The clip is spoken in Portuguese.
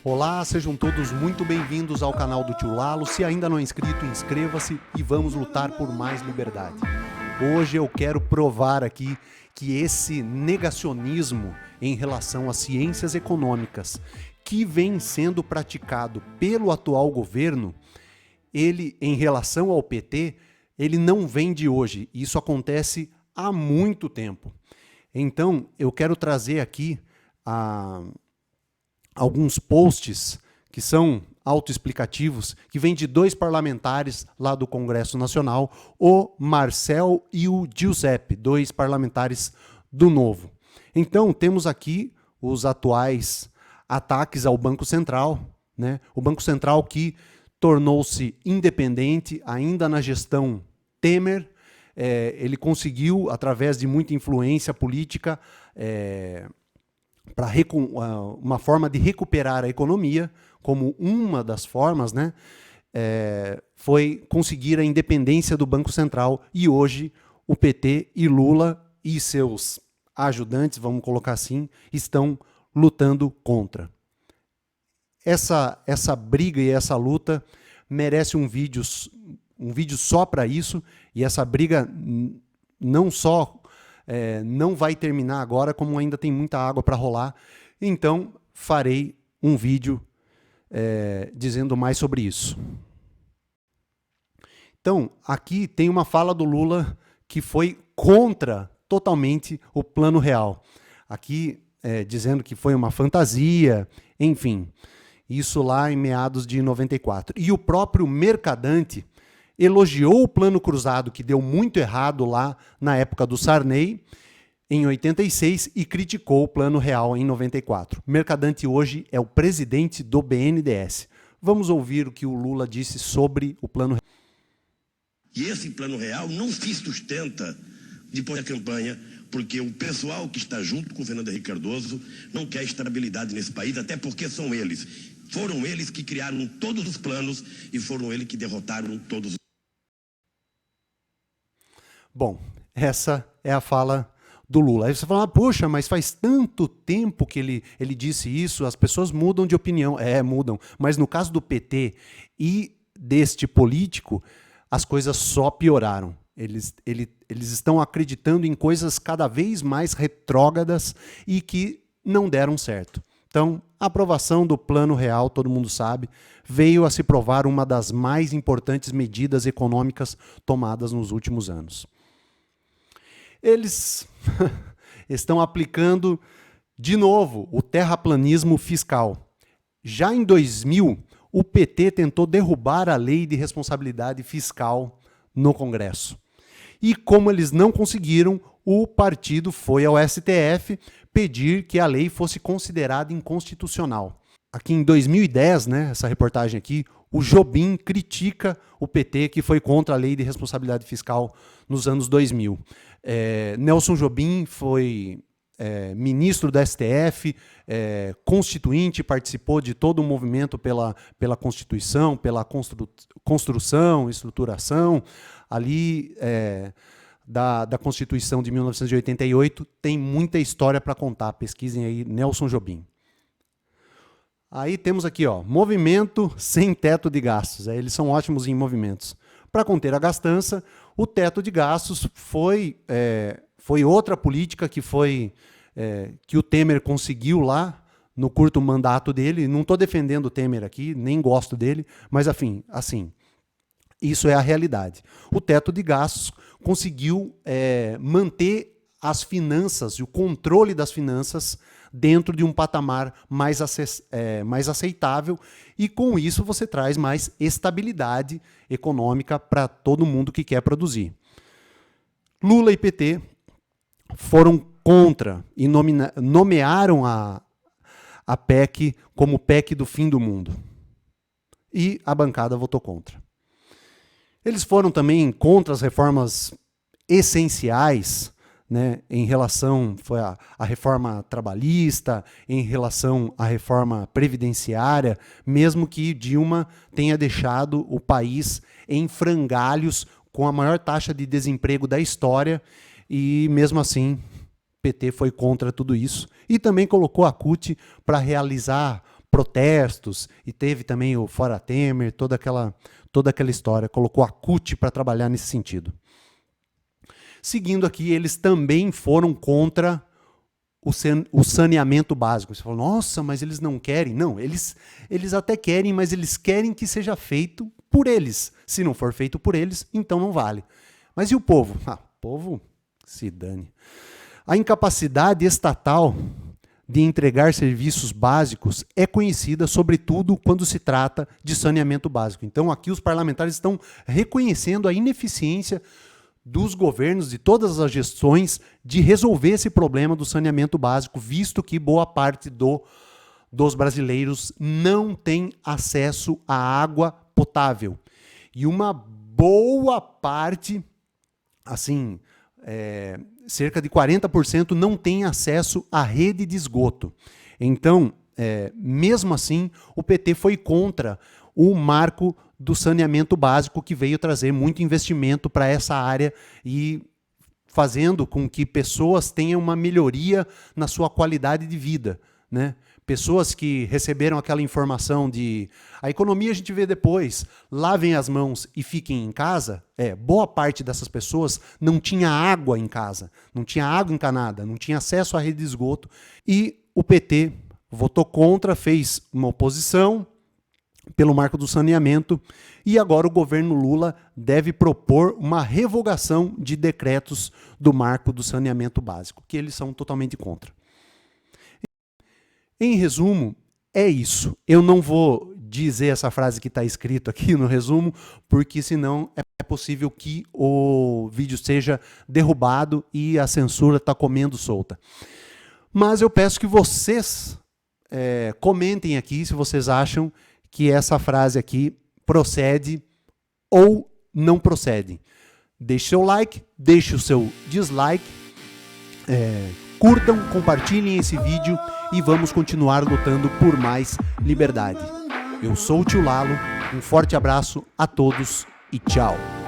Olá, sejam todos muito bem-vindos ao canal do Tio Lalo. Se ainda não é inscrito, inscreva-se e vamos lutar por mais liberdade. Hoje eu quero provar aqui que esse negacionismo em relação às ciências econômicas que vem sendo praticado pelo atual governo, ele, em relação ao PT, ele não vem de hoje. Isso acontece há muito tempo. Então, eu quero trazer aqui alguns posts que são autoexplicativos, que vêm de dois parlamentares lá do Congresso Nacional, o Marcel e o Giuseppe, dois parlamentares do Novo. Então, temos aqui os atuais ataques ao Banco Central, né? O Banco Central que tornou-se independente ainda na gestão Temer. Ele conseguiu, através de muita influência política, para uma forma de recuperar a economia, como uma das formas, né, foi conseguir a independência do Banco Central, e hoje o PT e Lula e seus ajudantes, vamos colocar assim, estão lutando contra. Essa briga e essa luta merece um vídeo só para isso, e essa briga não só não vai terminar agora, como ainda tem muita água para rolar. Então, farei um vídeo dizendo mais sobre isso. Então, aqui tem uma fala do Lula que foi contra totalmente o Plano Real. Aqui, dizendo que foi uma fantasia, enfim. Isso lá em meados de 94. E o próprio Mercadante elogiou o Plano Cruzado, que deu muito errado lá na época do Sarney, em 86, e criticou o Plano Real em 94. Mercadante hoje é o presidente do BNDES. Vamos ouvir o que o Lula disse sobre o Plano Real. E esse Plano Real não se sustenta depois da campanha, porque o pessoal que está junto com o Fernando Henrique Cardoso não quer estabilidade nesse país, até porque foram eles que criaram todos os planos e foram eles que derrotaram todos os... Bom, essa é a fala do Lula. Aí você fala, poxa, mas faz tanto tempo que ele disse isso, as pessoas mudam de opinião. Mudam. Mas no caso do PT e deste político, as coisas só pioraram. Eles estão acreditando em coisas cada vez mais retrógradas e que não deram certo. Então, a aprovação do Plano Real, todo mundo sabe, veio a se provar uma das mais importantes medidas econômicas tomadas nos últimos anos. Eles estão aplicando, de novo, o terraplanismo fiscal. Já em 2000, o PT tentou derrubar a lei de responsabilidade fiscal no Congresso. E como eles não conseguiram, o partido foi ao STF pedir que a lei fosse considerada inconstitucional. Aqui em 2010, né, essa reportagem aqui, o Jobim critica o PT, que foi contra a lei de responsabilidade fiscal nos anos 2000. Nelson Jobim foi ministro da STF, constituinte, participou de todo o movimento pela Constituição, pela construção, estruturação, ali da Constituição de 1988, tem muita história para contar, pesquisem aí, Nelson Jobim. Aí temos aqui, ó, movimento sem teto de gastos, eles são ótimos em movimentos. Para conter a gastança, o teto de gastos foi outra política que o Temer conseguiu lá no curto mandato dele. Não estou defendendo o Temer aqui, nem gosto dele, mas assim, isso é a realidade. O teto de gastos conseguiu manter as finanças e o controle das finanças dentro de um patamar mais aceitável, e com isso você traz mais estabilidade econômica para todo mundo que quer produzir. Lula e PT foram contra e nomearam a PEC como PEC do fim do mundo. E a bancada votou contra. Eles foram também contra as reformas essenciais, né, em relação à reforma trabalhista, em relação à reforma previdenciária, mesmo que Dilma tenha deixado o país em frangalhos com a maior taxa de desemprego da história, e mesmo assim PT foi contra tudo isso, e também colocou a CUT para realizar protestos, e teve também o Fora Temer, toda aquela história, colocou a CUT para trabalhar nesse sentido. Seguindo aqui, eles também foram contra o saneamento básico. Você fala, nossa, mas eles não querem. Não, eles até querem, mas eles querem que seja feito por eles. Se não for feito por eles, então não vale. Mas e o povo? O povo se dane. A incapacidade estatal de entregar serviços básicos é conhecida, sobretudo, quando se trata de saneamento básico. Então, aqui os parlamentares estão reconhecendo a ineficiência dos governos, de todas as gestões, de resolver esse problema do saneamento básico, visto que boa parte dos brasileiros não tem acesso à água potável. E uma boa parte, assim, cerca de 40% não tem acesso à rede de esgoto. Então, mesmo assim, o PT foi contra o marco do saneamento básico, que veio trazer muito investimento para essa área e fazendo com que pessoas tenham uma melhoria na sua qualidade de vida, né? Pessoas que receberam aquela informação de a economia a gente vê depois, lavem as mãos e fiquem em casa, boa parte dessas pessoas não tinha água em casa, não tinha água encanada, não tinha acesso à rede de esgoto, e o PT votou contra, fez uma oposição pelo marco do saneamento, e agora o governo Lula deve propor uma revogação de decretos do marco do saneamento básico, que eles são totalmente contra. Em resumo, é isso. Eu não vou dizer essa frase que está escrito aqui no resumo, porque senão é possível que o vídeo seja derrubado e a censura está comendo solta. Mas eu peço que vocês comentem aqui se vocês acham que essa frase aqui procede ou não procede. Deixe seu like, deixe o seu dislike, curtam, compartilhem esse vídeo e vamos continuar lutando por mais liberdade. Eu sou o Tio Lalo, um forte abraço a todos e tchau!